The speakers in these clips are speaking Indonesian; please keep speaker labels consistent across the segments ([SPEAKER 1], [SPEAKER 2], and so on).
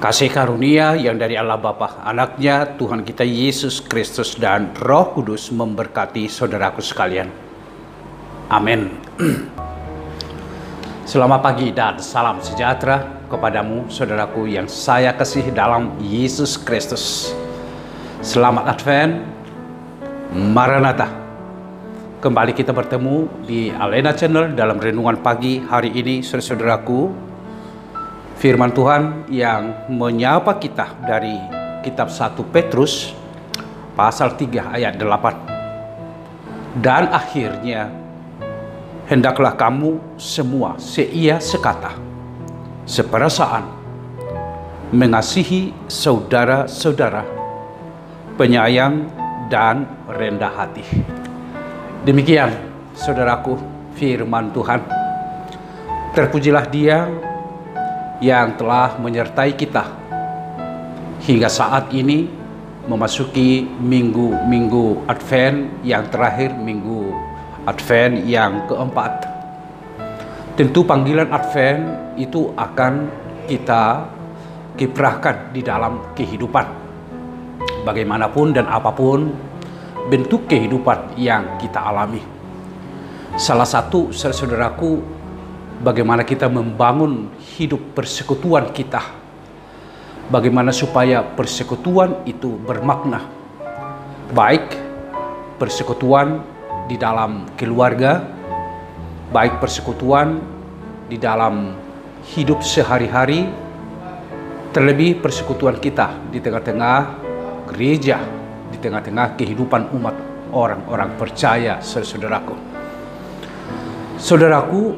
[SPEAKER 1] Kasih karunia yang dari Allah Bapa, Anaknya, Tuhan kita Yesus Kristus dan Roh Kudus memberkati saudaraku sekalian. Amin. Selamat pagi dan salam sejahtera kepadamu saudaraku yang saya kasih dalam Yesus Kristus. Selamat Advent, Maranatha. Kembali kita bertemu di Alena Channel dalam renungan pagi hari ini saudaraku. Firman Tuhan yang menyapa kita dari kitab 1 Petrus pasal 3 ayat 8. Dan akhirnya hendaklah kamu semua seia sekata, seperasaan, mengasihi saudara-saudara, penyayang dan rendah hati. Demikian saudaraku firman Tuhan. Terpujilah Dia yang telah menyertai kita hingga saat ini memasuki minggu Advent yang terakhir, minggu Advent yang keempat. Tentu panggilan Advent itu akan kita kiprahkan di dalam kehidupan. Bagaimanapun dan apapun bentuk kehidupan yang kita alami. Salah satu saudaraku, bagaimana kita membangun hidup persekutuan kita. Bagaimana supaya persekutuan itu bermakna. Baik persekutuan di dalam keluarga, baik persekutuan di dalam hidup sehari-hari, terlebih persekutuan kita di tengah-tengah gereja, di tengah-tengah kehidupan umat orang-orang percaya, saudaraku. Saudaraku,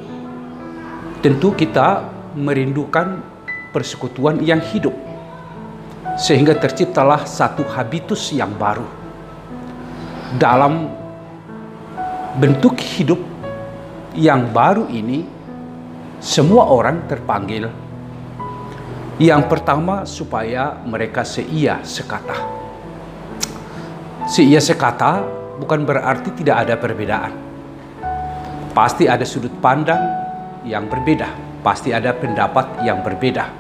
[SPEAKER 1] tentu kita merindukan persekutuan yang hidup, sehingga terciptalah satu habitus yang baru. Dalam bentuk hidup yang baru ini, semua orang terpanggil. Yang pertama, supaya mereka seia sekata. Seia sekata bukan berarti tidak ada perbedaan. Pasti ada sudut pandang yang berbeda, pasti ada pendapat yang berbeda,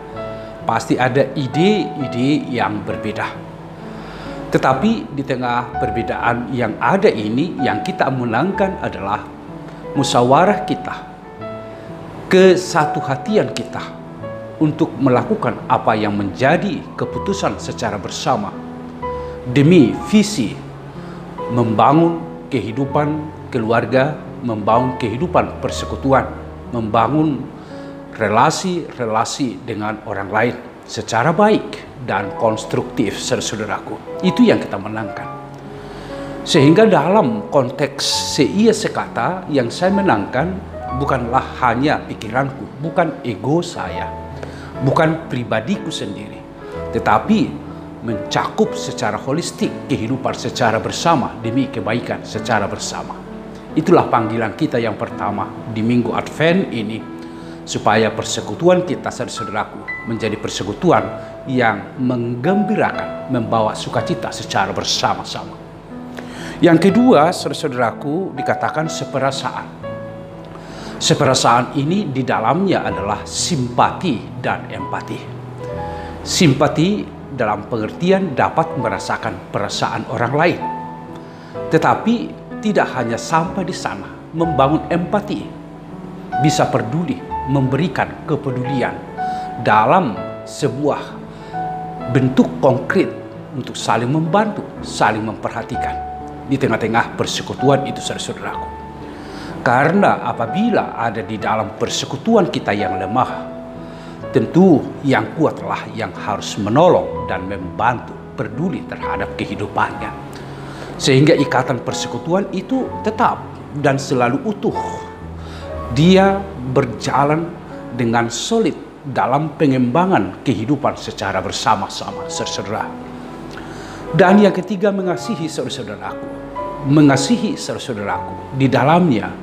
[SPEAKER 1] pasti ada ide-ide yang berbeda. Tetapi di tengah perbedaan yang ada ini, yang kita menangkan adalah musyawarah kita, kesatuhatian kita untuk melakukan apa yang menjadi keputusan secara bersama demi visi membangun kehidupan keluarga, membangun kehidupan persekutuan, membangun relasi-relasi dengan orang lain secara baik dan konstruktif, saudaraku. Itu yang kita menangkan. Sehingga dalam konteks seia sekata, yang saya menangkan bukanlah hanya pikiranku, bukan ego saya, bukan pribadiku sendiri, tetapi mencakup secara holistik kehidupan secara bersama demi kebaikan secara bersama. Itulah panggilan kita yang pertama di minggu Advent ini, supaya persekutuan kita, saudaraku, menjadi persekutuan yang menggembirakan, membawa sukacita secara bersama-sama. Yang kedua, saudaraku, dikatakan seperasaan. Seperasaan ini di dalamnya adalah simpati dan empati. Simpati dalam pengertian dapat merasakan perasaan orang lain, tetapi tidak hanya sampai di sana, membangun empati, bisa peduli, memberikan kepedulian dalam sebuah bentuk konkret untuk saling membantu, saling memperhatikan di tengah-tengah persekutuan itu, saudaraku. Karena apabila ada di dalam persekutuan kita yang lemah, tentu yang kuatlah yang harus menolong dan membantu, peduli terhadap kehidupannya. Sehingga ikatan persekutuan itu tetap dan selalu utuh. Dia berjalan dengan solid dalam pengembangan kehidupan secara bersama-sama, saudara. Dan yang ketiga, mengasihi saudaraku. Mengasihi saudaraku, di dalamnya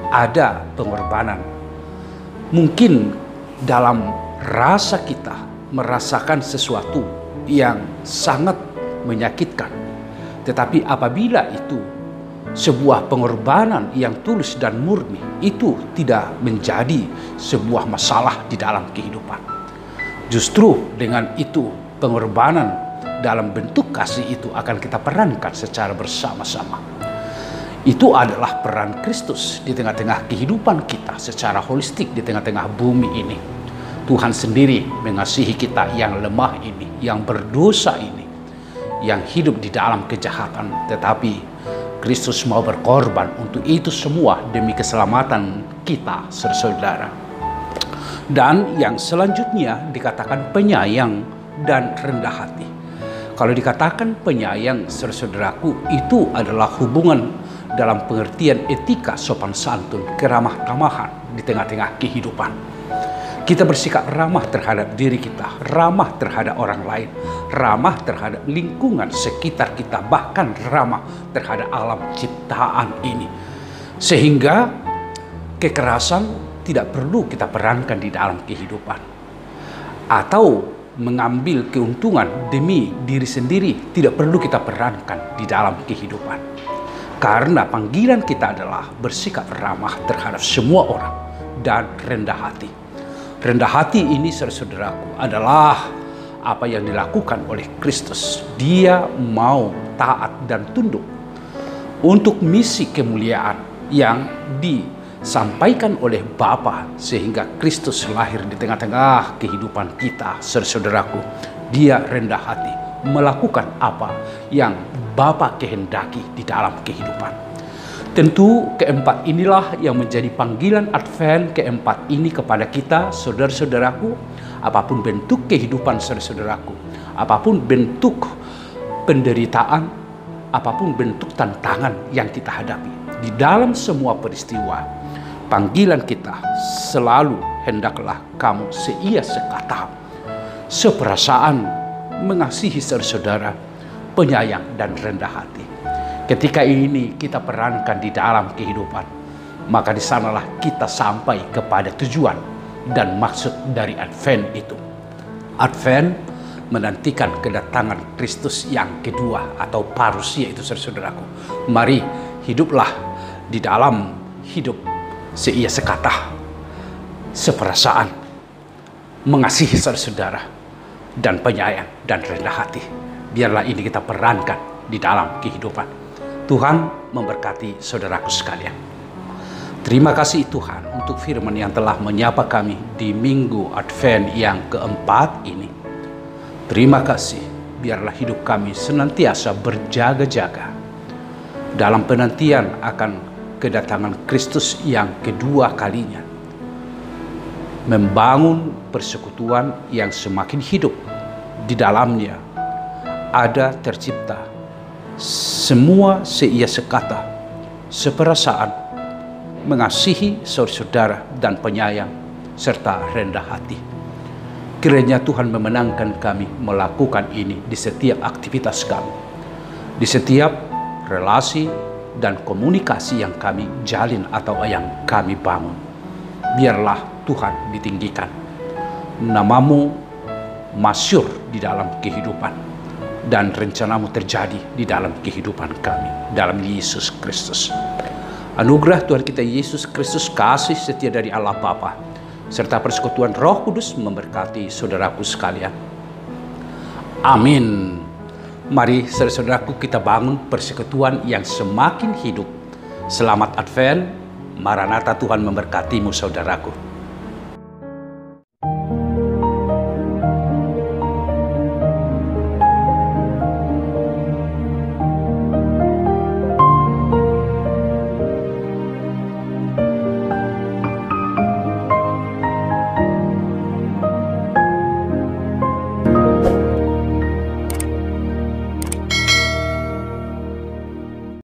[SPEAKER 1] ada pengorbanan. Mungkin dalam rasa kita merasakan sesuatu yang sangat menyakitkan, tetapi apabila itu sebuah pengorbanan yang tulus dan murni, itu tidak menjadi sebuah masalah di dalam kehidupan. Justru dengan itu pengorbanan dalam bentuk kasih itu akan kita perankan secara bersama-sama. Itu adalah peran Kristus di tengah-tengah kehidupan kita secara holistik di tengah-tengah bumi ini. Tuhan sendiri mengasihi kita yang lemah ini, yang berdosa ini, yang hidup di dalam kejahatan. Tetapi Kristus mau berkorban untuk itu semua demi keselamatan kita, saudara. Dan yang selanjutnya dikatakan penyayang dan rendah hati. Kalau dikatakan penyayang, saudaraku, itu adalah hubungan dalam pengertian etika sopan santun, keramah tamahan di tengah-tengah kehidupan. Kita bersikap ramah terhadap diri kita, ramah terhadap orang lain, ramah terhadap lingkungan sekitar kita, bahkan ramah terhadap alam ciptaan ini. Sehingga kekerasan tidak perlu kita perankan di dalam kehidupan. Atau mengambil keuntungan demi diri sendiri tidak perlu kita perankan di dalam kehidupan. Karena panggilan kita adalah bersikap ramah terhadap semua orang dan rendah hati. Rendah hati ini, saudaraku, adalah apa yang dilakukan oleh Kristus. Dia mau taat dan tunduk untuk misi kemuliaan yang disampaikan oleh Bapa, sehingga Kristus lahir di tengah-tengah kehidupan kita, saudaraku. Dia rendah hati, melakukan apa yang Bapa kehendaki di dalam kehidupan. Tentu keempat inilah yang menjadi panggilan Advent keempat ini kepada kita, saudara-saudaraku. Apapun bentuk kehidupan saudara-saudaraku, apapun bentuk penderitaan, apapun bentuk tantangan yang kita hadapi, di dalam semua peristiwa, panggilan kita selalu hendaklah kamu seia sekata, seperasaan, mengasihi saudara-saudara, penyayang dan rendah hati. Ketika ini kita perankan di dalam kehidupan, maka di sanalah kita sampai kepada tujuan dan maksud dari Advent itu. Advent menantikan kedatangan Kristus yang kedua atau parusia itu, saudaraku. Mari hiduplah di dalam hidup seia sekata, seperasaan, mengasihi saudara dan penyayang dan rendah hati. Biarlah ini kita perankan di dalam kehidupan. Tuhan memberkati saudaraku sekalian. Terima kasih Tuhan untuk firman yang telah menyapa kami di minggu Advent yang keempat ini. Terima kasih, biarlah hidup kami senantiasa berjaga-jaga dalam penantian akan kedatangan Kristus yang kedua kalinya. Membangun persekutuan yang semakin hidup, di dalamnya ada tercipta semua seia sekata, seperasaan, mengasihi saudara dan penyayang, serta rendah hati. Kiranya Tuhan memenangkan kami melakukan ini di setiap aktivitas kami, di setiap relasi dan komunikasi yang kami jalin atau yang kami bangun. Biarlah Tuhan ditinggikan, namamu masyhur di dalam kehidupan, dan rencanamu terjadi di dalam kehidupan kami, dalam Yesus Kristus. Anugerah Tuhan kita Yesus Kristus, kasih setia dari Allah Bapa, serta persekutuan Roh Kudus memberkati saudaraku sekalian. Amin. Mari saudaraku kita bangun persekutuan yang semakin hidup. Selamat Advent, Maranatha, Tuhan memberkatimu saudaraku.